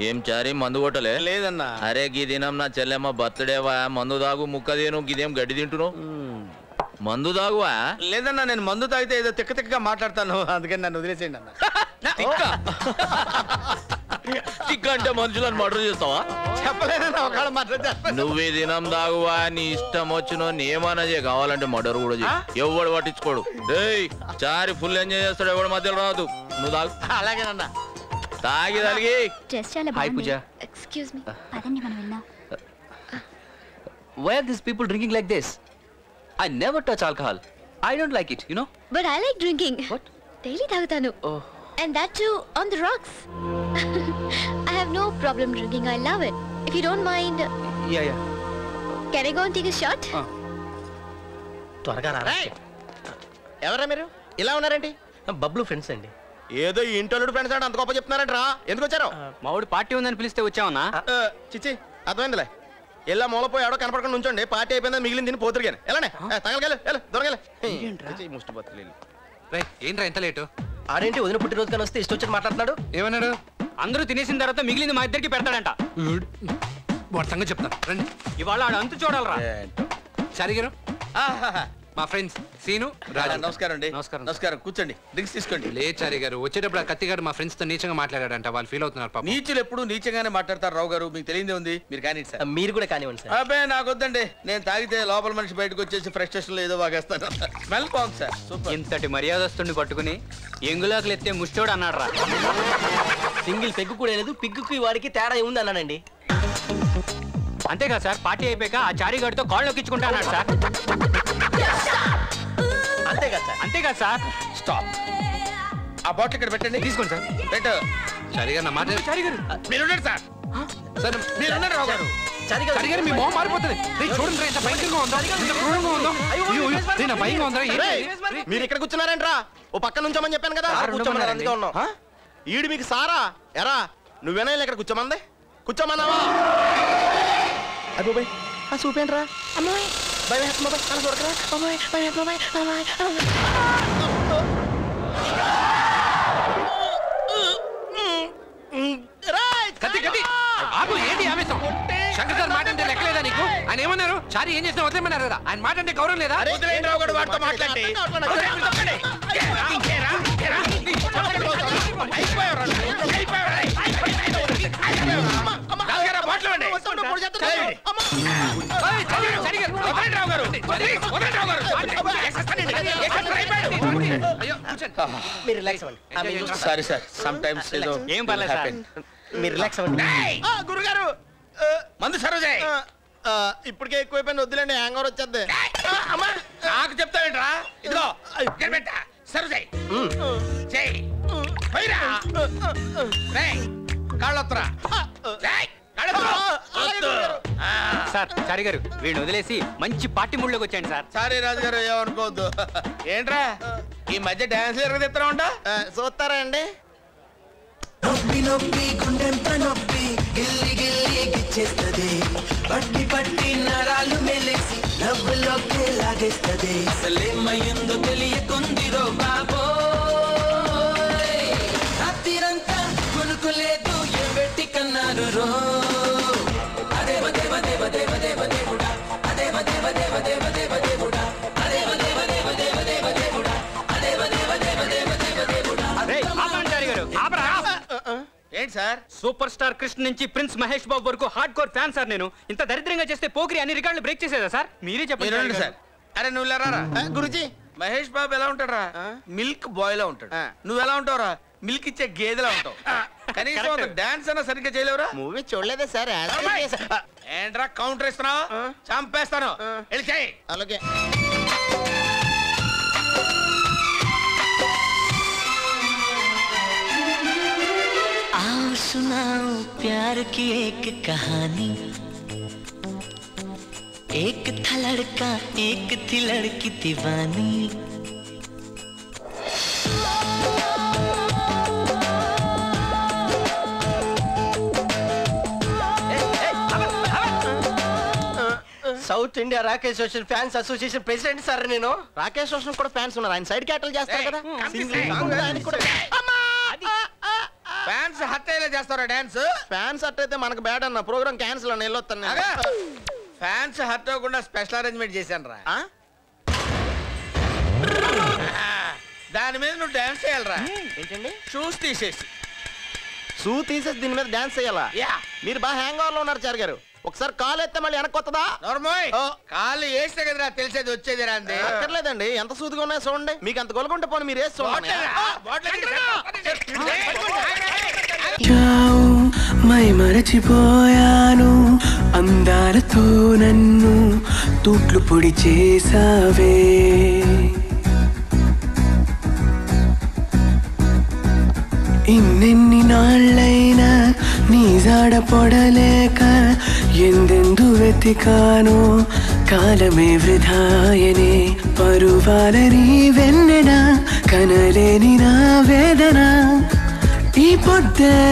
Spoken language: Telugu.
ఏం చారి మందు కొట్టలే? లేదన్నా. అరే గీ దినం నా చెల్లెమ్మ బర్త్డేవా, మందు దాగు ముక్క తిను, గిదేం గడ్డి తింటున్నావు? మందు దాగువా? లేదన్నా, నేను మందు తాగితే ఏదో తిక్క తిక్కగా మాట్లాడతాను, అందుకని నన్ను వదిలేసేయండి అన్న. తిక్క అంటే మనుషులను మర్డర్ చేస్తావా? చెప్పలేదన్నా, ఒకవేళ మర్డర్ చేస్తా. నువ్వు ఈ దినం దాగువా, నీ ఇష్టం వచ్చినో ఏమన్నా చేయ, కావాలంటే మర్డర్ కూడా చేయి, ఎవడు పట్టించుకోడు. రేయ్ చారి ఫుల్ ఎంజాయ్ చేస్తాడు, ఎవడు మధ్యలో రాదు. నువ్వు తాగు. అలాగేనన్నా. తాగి తలిగి. హాయ్ పూజ. ఎక్స్క్యూజ్ మీ, పదండి మనం వెళ్దాం. Why are these people drinking like this? I never touch alcohol. I don't like it, you know. But I like drinking. What? Daily తాగుతాను. Oh. And that too on the rocks. I have no problem drinking. I love it. If you don't mind. Yeah. Can I go and take a shot? త్వరగా రా. ఎవరా మీరు ఇలా ఉన్నారేంటి? బబ్లు ఫ్రెండ్స్ అండి. ఏదో ఈ ఇంటోళ్ళు ఫ్రెండ్స్ అంటే అంత గొప్ప చెప్తున్నారంటరా. ఎందుకు వచ్చారు? మావుడి పార్టీ ఉందని పిలిస్తే వచ్చావన్నా? చిచ్చి అర్థమైందిలే. ఎలా మూలపోయి ఆడో కనపడకుండా ఉంచండి. పార్టీ అయిపోయిందా మిగిలిన తిని పోతురు కానీ ఎలానే తగలగలు దొరగలే ముష్టి బతులు. ఏంట్రా ఎంత లేటు? ఆడేంటి వదిన పుట్టినరోజు కానీ వస్తే ఇష్టం వచ్చి మాట్లాడుతున్నాడు. ఏమన్నాడు? అందరూ తినేసిన తర్వాత మిగిలింది మా ఇద్దరికి పెడతాడంట. మొత్తంగా చెప్తాను రండి. ఇవాళ ఆడు అంతు చూడాలరా. సరిగారు మా ఫ్రెండ్స్ సీను రాజు. నమస్కారం అండి. నమస్కారం కూర్చోండి, డ్రింక్స్ తీసుకోండి. లే చారి గారు, వచ్చేటప్పుడు ఆ కత్తి గారు మా ఫ్రెండ్స్ తో నీచంగా మాట్లాడాడంట, వాళ్ళు ఫీల్ అవుతున్నారు పాపం. నీచులు ఎప్పుడు నీచంగానే మాట్లాడతారు రావు గారు, మీకు తెలియదే ఉంది. మీరు కానీ సార్. మీరు కూడా కానివ్వండి సార్. అబ్బాయి నాకు వద్దండి, నేను తాగితే లోపల మనిషి బయటకు వచ్చేసి ఫ్రస్ట్రేషన్ లో ఏదో వాగేస్తాను. స్మెల్ బాగుంది సార్, సూపర్. ఇంతటి మర్యాదస్తుని పట్టుకుని ఎంగులాకులు ఎత్తే ముష్టోడు అన్నాడు రా. సింగిల్ పెగ్గు కూడా లేదు, పిగ్గుకి వాడికి తేడా ఉంది అన్నానండి. అంతేకాదు సార్, పార్టీ అయిపోయాక ఆ చారిగాడితో కాళ్ళు ఎక్కించుకుంటా అన్నాడు సార్. అంతేకాదు సార్. స్టాప్. ఆ బాటిల్ ఇక్కడ పెట్టండి. తీసుకోండి సార్. పెట్టు. చారిగారు నా మాట. చారిగారు మీరున్నారు సార్. సార్ మీరున్నారు రావు గారు. చారిగారు మీ మొహం మారిపోతుంది. చూడండి ఎంత భయంకరంగా ఉందో, ఎంత క్రూరంగా ఉందో. నా భయంగా ఉందా? మీరు ఇక్కడ కూర్చున్నారంట్రా. ఓ పక్క నుంచోమని చెప్పాను కదా. ఈడు మీకు సారా ఎరా నువ్వేనా ఇక్కడ కూర్చోమంది? కూర్చోమన్నావా? అబ్బోయ్ ఆ చూపేంట్రా. అమ్మాయి భయం వేస్తుంది బాబాయ్, అలా చూడకరా బాబాయ్, భయం వేస్తుంది బాబాయ్. కత్తి కత్తి ఆపు. ఏంటి ఆవేశం? శంకర్ సార్ మాట అంటే లెక్కలేదా నీకు? ఆయన ఏమన్నారు? చారి ఏం చేసినా వదిలేమన్నారు కదా. ఆయన మాట అంటే గౌరవం లేదా? వాడితో మాట్లాడి మీరు రిలాక్స్ అవ్వండి. సారీ సార్, సమ్ టైమ్స్ ఏం పర్లేదు సార్, మీరు రిలాక్స్ అవ్వండి. గురుగారు మందు సరోజే. ఇప్పటికే ఎక్కువైపోయింది, వద్దులేండి, హ్యాంగ్ ఓవర్ వచ్చేద్ది. నాకు చెప్తావేంట్రా? ఇదిగో సరోజే కాళ్ళొత్తరా. సార్ చారి గారు వీడిని వదిలేసి మంచి పార్టీ మూడ్లోకి వచ్చాయండి సార్. సారీ రాజుగారు, ఏమనుకోవద్దు. ఏంట్రా ఈ మధ్య డాన్స్ ఎరగదిస్తా ఉంటా? చూస్తారా అండి? నొప్పి నొప్పి గుండెంత నొప్పి గిల్లి గిల్లి గిచ్చేస్తది, పట్టి పట్టి నరాలు మెలేసి నవ్వులోకి లాగేస్తది. అసలేమయ్యిందో తెలియకుందిరో బాబోయ్, రాత్రిరంతా కొనుకోలేదు ఏ పెట్టి కన్నారు రో. అదేవ దేవ దేవ దేవ దేవ దేవుడా, అదేవ దేవ దేవ దేవ దేవ దేవుడా, అదేవ దేవ దేవ దేవ దేవ దేవుడా, అదేవ దేవ దేవ దేవ దేవ దేవుడా. ఏంటి సార్? సూపర్ స్టార్ కృష్ణ నుంచి ప్రిన్స్ మహేష్ బాబు వరకు హార్డ్ కోర్ ఫ్యాన్ సార్ నేను. ఇంత దరిద్రంగా చేస్తే పోకిరి అన్ని రికార్డులు బ్రేక్ చేసేదా సార్? మీరే చెప్పండి సార్. అరే నువ్వు లేరా గురుజీ, మహేష్ బాబు ఎలా ఉంటారా? మిల్క్ బాయ్ లా ఉంటాడు. నువ్వు ఎలా ఉంటావురా? మిల్క్ ఇచ్చే గేదెలా ఉంటావు. కనీసం డాన్స్ అన్నా సరిగ్గా చేయలేవురా? మూవీ చూడలేదే సార్. ఏంట్రా కౌంటర్ ఇస్తున్నావు? చంపేస్తాను. అలాగే आओ सुनाओ प्यार की एक कहानी, एक था लड़का एक थी लड़की दीवानी. South India Rakesh Roshan fans association president sir నేను. రాకేష్ రోషన్ కూడా ఫ్యాన్స్ ఉన్నారు, ఆయన సైడ్ క్యాటల్ చేస్తారు కదా. ఫ్యాన్స్ హట్ అయ్యేలా చేస్తారా డాన్స్? ఫ్యాన్స్ హట్ అయితే మనకు బ్యాడ్ అన్న, ప్రోగ్రామ్ క్యాన్సిల్ అన్న, వెళ్ళొస్తాను. ఫ్యాన్స్ హట్ అవ్వకుండా స్పెషల్ అరేంజ్మెంట్ చేశాను రా. దాని మీద నువ్వు డాన్స్ చేయాలరా. ఏంటండి? షూస్ తీసేసి. షూ తీసేసి దీని మీద డాన్స్ చేయాలా? మీరు బాగా హ్యాంగ్ ఓవర్ లో ఉన్నారు చార్ గారు. ఒకసారి కాలు ఎత్తే మళ్ళీ వెనక్కి వస్తుందా? నోర్మోయ్, కాళ్ళు వేస్తే కదరా తెలిసేది వచ్చేది రాంది. అక్కర్లేదండి, ఎంత సూదిగా ఉన్నాయో చూడండి. మీకు అంత గొలుగుంటే పోనీ మీరు వేసి చూడండి. మై మరచిపోయాను అందాలతో నన్ను తూట్లు పొడి చేసావే. ఇన్నెన్ని నాళ్ళైనా నీ జాడ పొడలేక ఎందెందు వెతికానో కాలమే వృధాయనే. పరువాలని వెన్నెన కనలేని నా వేదన ఈ పొద్దే